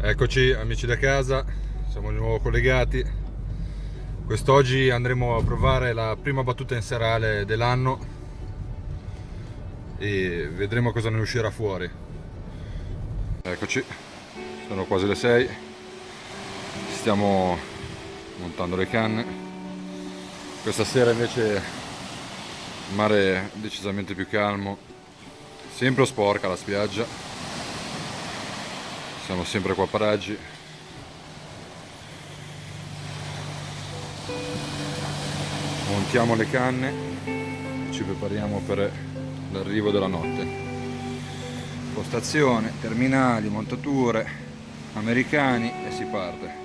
Eccoci amici da casa, siamo di nuovo collegati. Quest'oggi andremo a provare la prima battuta in serale dell'anno e vedremo cosa ne uscirà fuori. Eccoci, sono quasi le 6, stiamo montando le canne. Questa sera invece il mare è decisamente più calmo, sempre sporca la spiaggia. Siamo sempre qua a paraggi. Montiamo le canne e ci prepariamo per l'arrivo della notte. Postazione, terminali, montature, americani e si parte.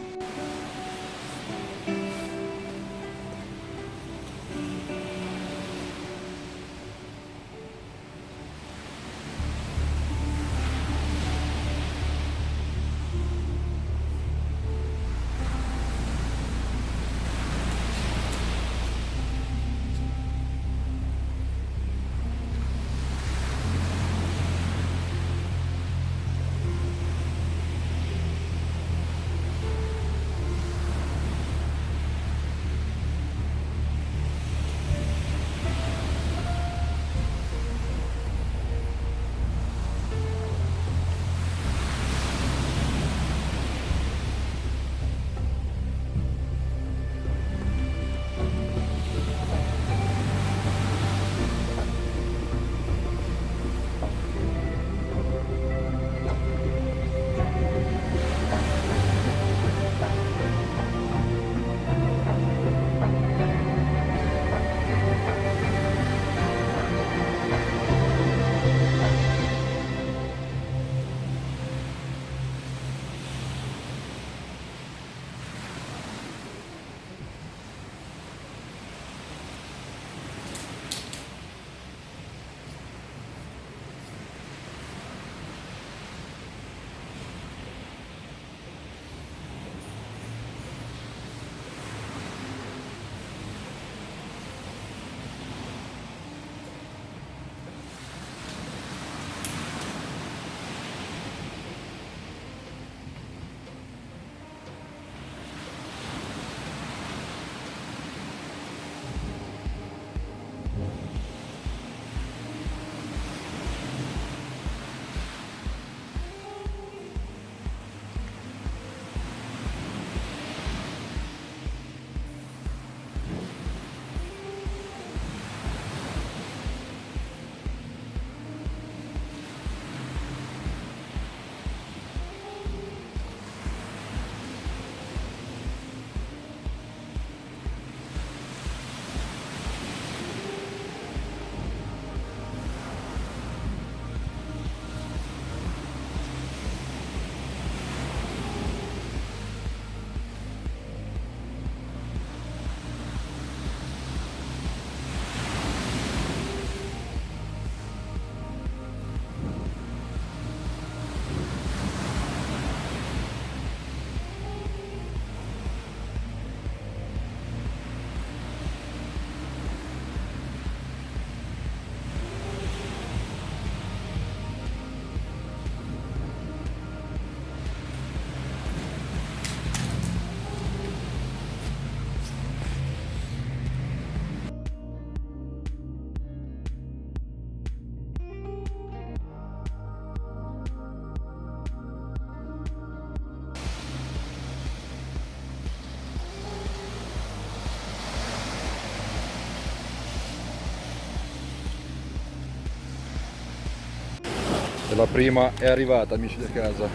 E la prima è arrivata, amici da casa.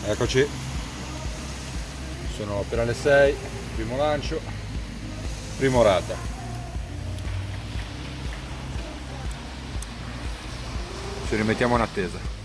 Eccoci, sono appena le 6, primo lancio, primo rata. Ci rimettiamo in attesa.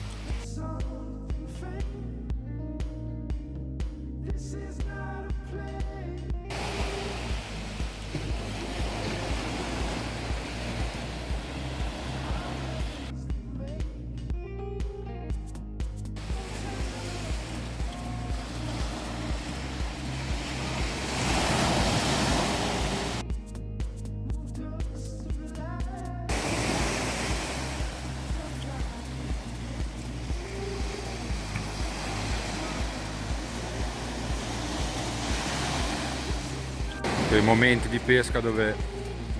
quei momenti di pesca dove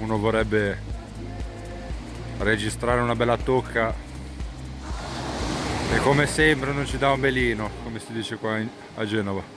uno vorrebbe registrare una bella tocca e come sempre non ci dà un belino, come si dice qua a Genova.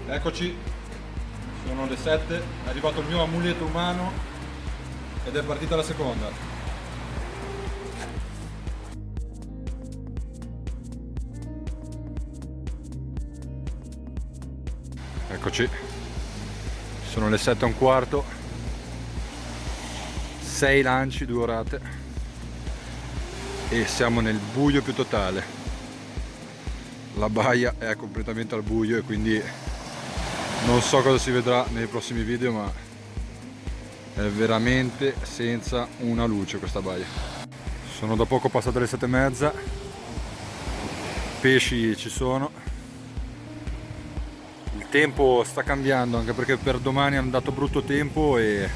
Eccoci, sono le 7, è arrivato il mio amuleto umano ed è partita la seconda. Eccoci, sono le 7:15, 6 lanci, 2 orate e siamo nel buio più totale. La baia è completamente al buio e quindi non so cosa si vedrà nei prossimi video, ma è veramente senza una luce questa baia. Sono da poco passate le 7:30, pesci ci sono, il tempo sta cambiando anche perché per domani hanno dato brutto tempo e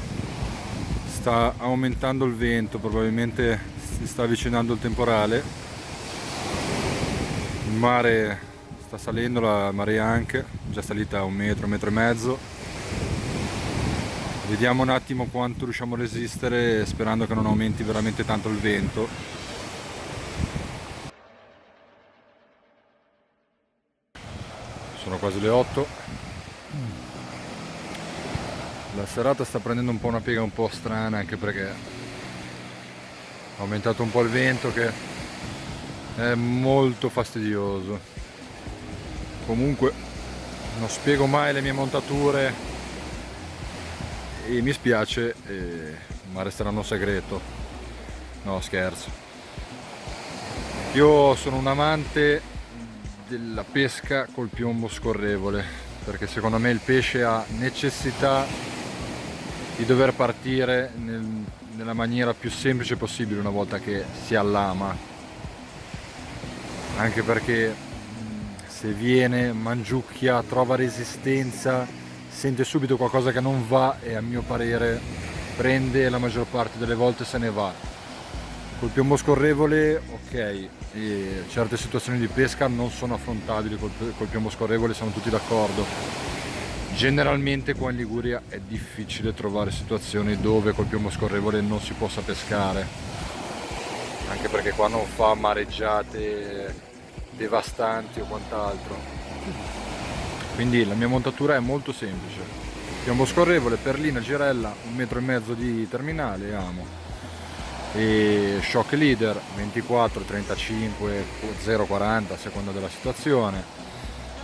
sta aumentando il vento, probabilmente si sta avvicinando il temporale, il mare sta salendo, la marea anche, già salita a 1 metro, 1,5 metri. Vediamo un attimo quanto riusciamo a resistere, sperando che non aumenti veramente tanto il vento. Sono quasi le 8. La serata sta prendendo un po' una piega un po' strana, anche perché è aumentato un po' il vento che è molto fastidioso. Comunque non spiego mai le mie montature e mi spiace, ma resteranno segreto. No, scherzo. Io sono un amante della pesca col piombo scorrevole, perché secondo me il pesce ha necessità di dover partire nella maniera più semplice possibile una volta che si allama, anche perché se viene, mangiucchia, trova resistenza, sente subito qualcosa che non va e a mio parere prende, la maggior parte delle volte se ne va. Col piombo scorrevole ok, e certe situazioni di pesca non sono affrontabili col piombo scorrevole, siamo tutti d'accordo. Generalmente qua in Liguria è difficile trovare situazioni dove col piombo scorrevole non si possa pescare, anche perché qua non fa mareggiate devastanti o quant'altro. Quindi la mia montatura è molto semplice, piombo scorrevole, perlina, girella, 1,5 metri di terminale, amo, e shock leader 24, 35, 0,40 a seconda della situazione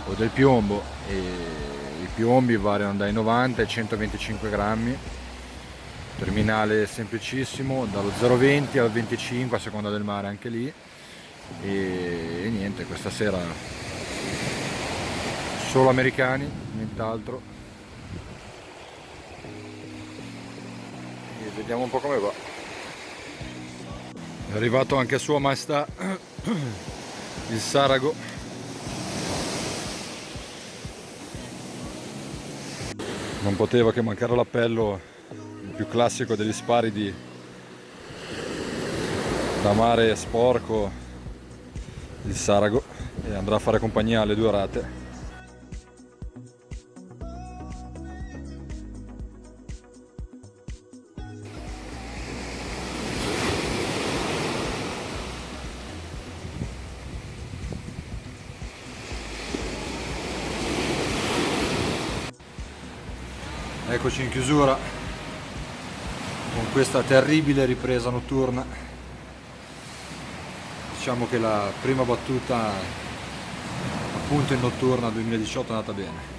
o del piombo, e i piombi variano dai 90 ai 125 grammi, terminale semplicissimo, dallo 0,20 al 25 a seconda del mare anche lì. E niente, questa sera solo americani, nient'altro, e vediamo un po' come va. È arrivato anche Sua Maestà il Sarago. Non poteva che mancare l'appello, il più classico degli spari da mare sporco, il Sarago, e andrà a fare compagnia alle 2 rate. Eccoci in chiusura con questa terribile ripresa notturna. Diciamo che la prima battuta appunto in notturna 2018 è andata bene.